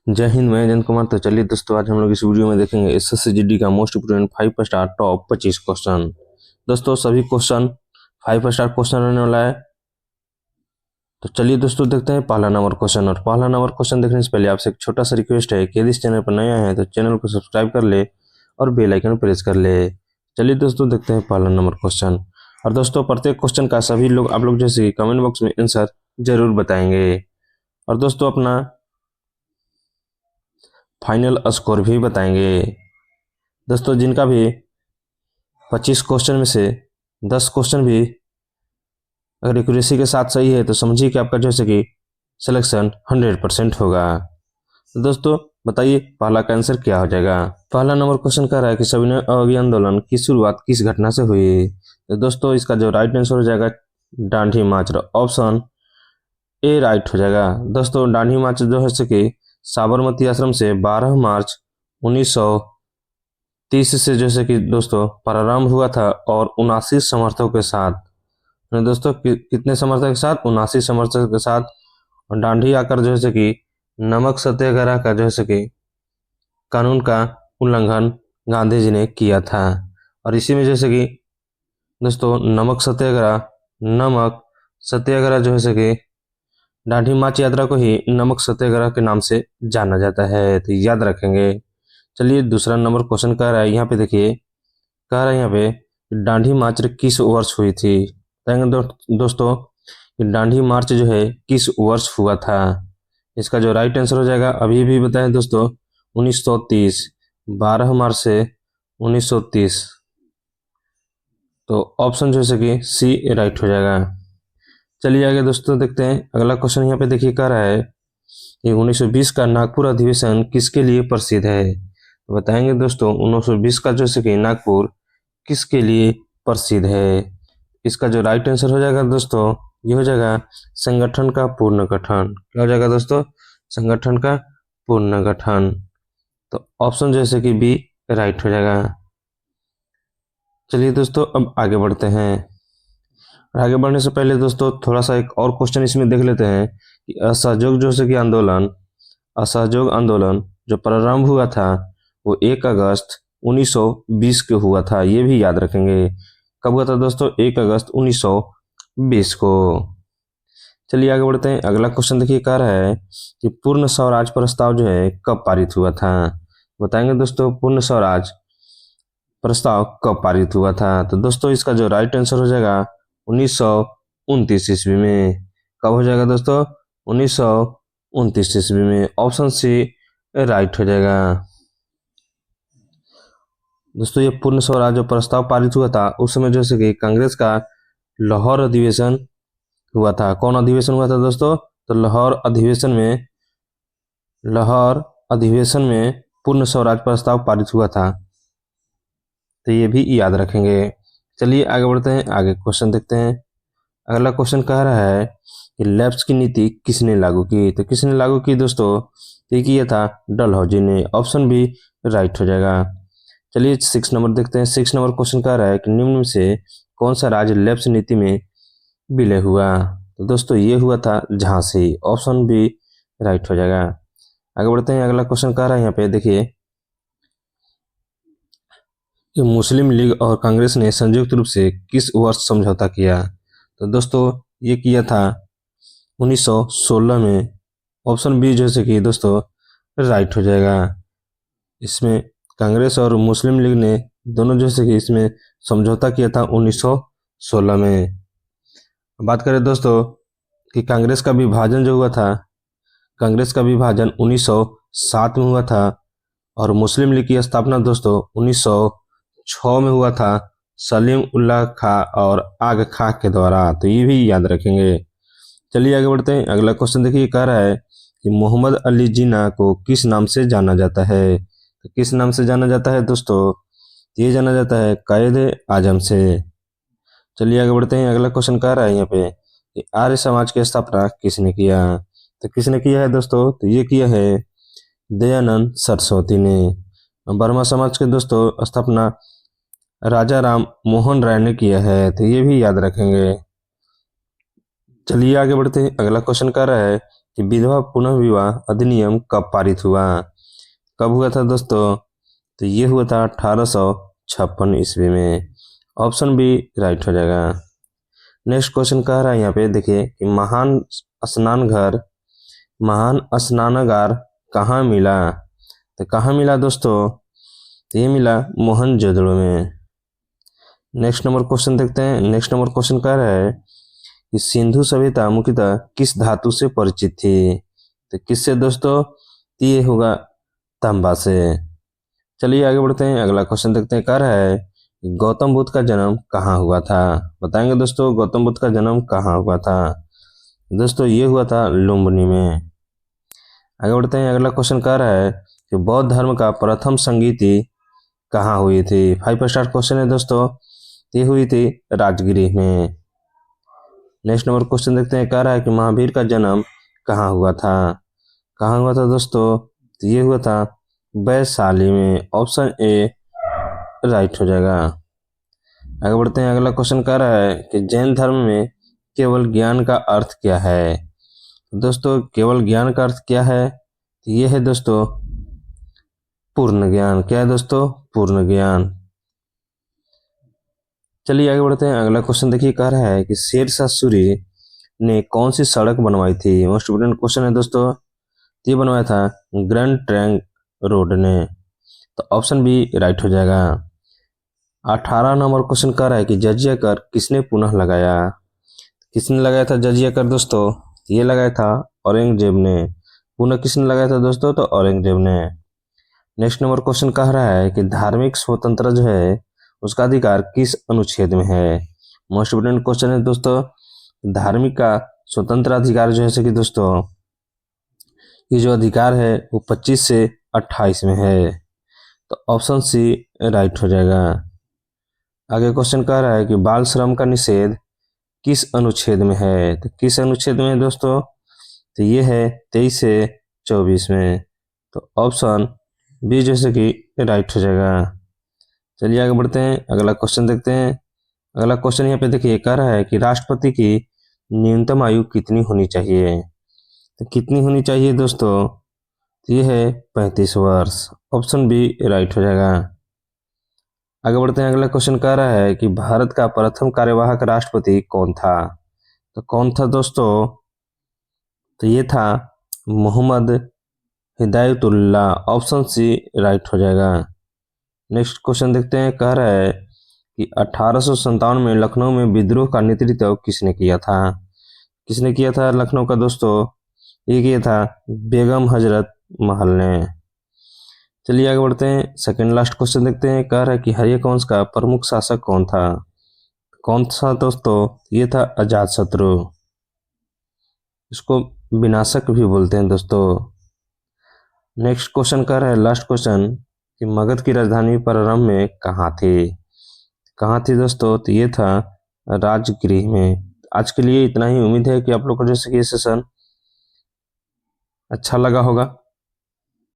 जय हिंद, मैं जयंत कुमार। तो चलिए दोस्तों, आज हम लोग इस वीडियो में देखेंगे एसएससी का most important 5 star top 25 question. दोस्तों सभी क्वेश्चन 5 स्टार क्वेश्चन रहने वाला है। तो चलिए दोस्तों देखते हैं पहला नंबर क्वेश्चन। और पहला नंबर क्वेश्चन देखने से पहले आपसे एक छोटा सा रिक्वेस्ट है कि यदि इस चैनल पर नया है तो चैनल को सब्सक्राइब कर ले और बेल आइकन प्रेस कर ले। चलिए दोस्तों देखते हैं पहला नंबर क्वेश्चन। और दोस्तों प्रत्येक क्वेश्चन का सभी लोग आप लोग जैसे कमेंट बॉक्स में आंसर जरूर बताएंगे। और दोस्तों अपना फाइनल स्कोर भी बताएंगे। दोस्तों जिनका भी 25 क्वेश्चन में से 10 क्वेश्चन भी अगर एक्यूरेसी के साथ सही है तो समझिए कि आपका जैसे कि सिलेक्शन 100% होगा। तो दोस्तों बताइए पहला का आंसर क्या हो जाएगा। पहला नंबर क्वेश्चन कह रहा है कि सविनय अवज्ञा आंदोलन की शुरुआत किस घटना से हुई। तो दोस्तों इसका जो राइट आंसर हो जाएगा दांडी मार्च, ऑप्शन ए राइट हो जाएगा। दोस्तों दांडी मार्च जो है कि साबरमती आश्रम से 12 मार्च 1930 से जैसे कि दोस्तों प्रारंभ हुआ था और 79 समर्थकों के साथ। दोस्तों कितने समर्थक के साथ? 79 समर्थक के साथ। और दांडी आकर जैसे कि नमक सत्याग्रह का जैसे कि कानून का उल्लंघन गांधी जी ने किया था। और इसी में जैसे कि दोस्तों नमक सत्याग्रह जो है कि दांडी मार्च यात्रा को ही नमक सत्याग्रह के नाम से जाना जाता है, तो याद रखेंगे। चलिए दूसरा नंबर क्वेश्चन कह रहा है, यहाँ पे देखिए कह रहा है यहाँ पे दांडी मार्च किस वर्ष हुई थी। दोस्तों दांडी मार्च जो है किस वर्ष हुआ था। इसका जो राइट आंसर हो जाएगा अभी भी बताएं दोस्तों 1930, 12 मार्च से 1930। तो ऑप्शन जो है कि सी राइट हो जाएगा। चलिए आगे दोस्तों देखते हैं अगला क्वेश्चन। यहाँ पे देखिए कह रहा है कि 1920 का नागपुर अधिवेशन किसके लिए प्रसिद्ध है। तो बताएंगे दोस्तों 1920 का जैसे कि नागपुर किसके लिए प्रसिद्ध है। इसका जो राइट आंसर हो जाएगा दोस्तों ये हो जाएगा संगठन का पूर्ण गठन। क्या हो जाएगा दोस्तों? संगठन का पूर्ण गठन। तो ऑप्शन जैसे कि बी राइट हो जाएगा। चलिए दोस्तों अब आगे बढ़ते हैं। और आगे बढ़ने से पहले दोस्तों थोड़ा सा एक और क्वेश्चन इसमें देख लेते हैं कि असहयोग जैसे कि असहयोग आंदोलन जो प्रारंभ हुआ था वो 1 अगस्त 1920 को हुआ था। ये भी याद रखेंगे। कब हुआ था दोस्तों? 1 अगस्त 1920 को। चलिए आगे बढ़ते हैं। अगला क्वेश्चन देखिए कह रहा है कि पूर्ण स्वराज प्रस्ताव जो है कब पारित हुआ था। बताएंगे दोस्तों पूर्ण स्वराज प्रस्ताव कब पारित हुआ था। तो दोस्तों इसका जो राइट आंसर हो जाएगा 1929 ईस्वी में। कब हो जाएगा दोस्तों? 1929 ईस्वी में। ऑप्शन सी राइट हो जाएगा। दोस्तों ये पूर्ण स्वराज जो प्रस्ताव पारित हुआ था उस समय जैसे कि कांग्रेस का लाहौर अधिवेशन हुआ था। कौन अधिवेशन हुआ था दोस्तों? तो लाहौर अधिवेशन में पूर्ण स्वराज प्रस्ताव पारित हुआ था। तो ये भी याद रखेंगे। चलिए आगे बढ़ते हैं, आगे क्वेश्चन देखते हैं। अगला क्वेश्चन कह रहा है कि लैप्स की नीति किसने लागू की। तो किसने लागू की दोस्तों? ये किया था डलहौजी ने। ऑप्शन बी राइट हो जाएगा। चलिए 6 नंबर देखते हैं। 6 नंबर क्वेश्चन कह रहा है कि निम्न में से कौन सा राज्य लैप्स नीति में विलय हुआ। तो दोस्तों ये हुआ था झांसी। ऑप्शन बी राइट हो जाएगा। आगे बढ़ते हैं। अगला क्वेश्चन कह रहा है यहाँ पे देखिए कि मुस्लिम लीग और कांग्रेस ने संयुक्त रूप से किस वर्ष समझौता किया। तो दोस्तों ये किया था 1916 में। ऑप्शन बी जैसे कि दोस्तों राइट हो जाएगा। इसमें कांग्रेस और मुस्लिम लीग ने दोनों जैसे कि इसमें समझौता किया था 1916 में। बात करें दोस्तों कि कांग्रेस का विभाजन जो हुआ था, कांग्रेस का विभाजन 1907 में हुआ था और मुस्लिम लीग की स्थापना दोस्तों 1906 में हुआ था सलीम उल्लाह खां और आग खां के द्वारा। तो ये भी याद रखेंगे। चलिए आगे बढ़ते हैं। अगला क्वेश्चन देखिए कह रहा है कि मोहम्मद अली जिन्ना को किस नाम से जाना जाता है। तो किस नाम से जाना जाता है दोस्तों? ये जाना जाता है कायद आजम से। चलिए आगे बढ़ते हैं। अगला क्वेश्चन कह रहा है यहाँ पे कि आर्य समाज की स्थापना किसने किया। तो किसने किया है दोस्तों? तो ये किया है दयानंद सरस्वती ने। ब्रह्मा समाज के दोस्तों स्थापना राजा राम मोहन राय ने किया है। तो ये भी याद रखेंगे। चलिए आगे बढ़ते हैं। अगला क्वेश्चन कह रहा है कि विधवा पुनः विवाह अधिनियम कब पारित हुआ? कब हुआ था दोस्तों? तो ये हुआ था 1856 ईस्वी में। ऑप्शन बी राइट हो जाएगा। नेक्स्ट क्वेश्चन कह रहा है यहाँ पे देखिए कि महान स्नानागार कहाँ मिला? तो कहाँ मिला दोस्तों? तो ये मिला मोहनजोदड़ो में। नेक्स्ट नंबर क्वेश्चन देखते हैं। नेक्स्ट नंबर क्वेश्चन कह रहा है कि सिंधु सभ्यता मुख्यतः किस धातु से परिचित थी? तो किससे दोस्तों? तो ये होगा तांबा से। चलिए आगे बढ़ते हैं, अगला क्वेश्चन देखते हैं। कह रहा है गौतम बुद्ध का जन्म कहाँ हुआ था? बताएंगे दोस्तों गौतम बुद्ध का जन्म कहाँ हुआ था? दोस्तों ये हुआ था लुम्बिनी में। आगे बढ़ते हैं, अगला क्वेश्चन कह रहा है कि बौद्ध धर्म का प्रथम संगीति कहाँ हुई थी? 5 स्टार क्वेश्चन है दोस्तों। ये हुई थी राजगृह में। नेक्स्ट नंबर क्वेश्चन देखते हैं। कह रहा है कि महावीर का जन्म कहाँ हुआ था? कहाँ हुआ था दोस्तों? तो ये हुआ था वैशाली में। ऑप्शन ए राइट हो जाएगा। आगे बढ़ते हैं, अगला क्वेश्चन कह रहा है कि जैन धर्म में केवल ज्ञान का अर्थ क्या है? दोस्तों केवल ज्ञान का अर्थ क्या है? तो ये है दोस्तों पूर्ण ज्ञान। क्या है दोस्तों? पूर्ण ज्ञान। चलिए आगे बढ़ते हैं, अगला क्वेश्चन देखिए। कह रहा है कि शेरशाह सूरी ने कौन सी सड़क बनवाई थी? मोस्ट इम्पोर्टेंट क्वेश्चन है दोस्तों। ये बनवाया था ग्रैंड ट्रंक रोड ने। तो ऑप्शन बी राइट हो जाएगा। 18 नंबर क्वेश्चन कह रहा है कि जजिया कर किसने पुनः लगाया? किसने लगाया था जजिया कर दोस्तों? ये लगाया था औरंगजेब ने। पुनः किसने लगाया था दोस्तों? तो औरंगजेब ने। नेक्स्ट नंबर क्वेश्चन कह रहा है कि धार्मिक स्वतंत्रता जो है उसका अधिकार किस अनुच्छेद में है? मोस्ट इम्पोर्टेंट क्वेश्चन है दोस्तों। धार्मिक का स्वतंत्र अधिकार जो है कि दोस्तों ये जो अधिकार है वो 25 से 28 में है। तो ऑप्शन सी राइट हो जाएगा। आगे क्वेश्चन कह रहा है कि बाल श्रम का निषेध किस अनुच्छेद में है? तो किस अनुच्छेद में है दोस्तों? तो ये है 23 से 24 में। तो ऑप्शन बी जैसे कि राइट हो जाएगा। चलिए आगे बढ़ते हैं, अगला क्वेश्चन देखते हैं। अगला क्वेश्चन यहाँ पे देखिए कह रहा है कि राष्ट्रपति की न्यूनतम आयु कितनी होनी चाहिए? तो कितनी होनी चाहिए दोस्तों? तो ये है 35 वर्ष। ऑप्शन बी राइट हो जाएगा। आगे बढ़ते हैं, अगला क्वेश्चन कह रहा है कि भारत का प्रथम कार्यवाहक राष्ट्रपति कौन था? तो कौन था दोस्तों? तो ये था Mohammad Hidayatullah. Option C right हो जाएगा। नेक्स्ट क्वेश्चन देखते हैं। कह रहा है कि 1857 में लखनऊ में विद्रोह का नेतृत्व किसने किया था? किसने किया था लखनऊ का दोस्तों? ये किया था बेगम हजरत महल ने। चलिए आगे बढ़ते हैं, सेकंड लास्ट क्वेश्चन देखते हैं। कह रहा है कि हरियाणा वंश का प्रमुख शासक कौन था? कौन सा दोस्तों? ये था अजातशत्रु। इसको विनाशक भी बोलते हैं दोस्तों। नेक्स्ट क्वेश्चन कह रहा है लास्ट क्वेश्चन कि मगध की राजधानी प्रारंभ में कहाँ थी? कहाँ थी दोस्तों? तो ये था राजगृह में। आज के लिए इतना ही। उम्मीद है कि आप लोग को जैसे कि ये सेशन अच्छा लगा होगा।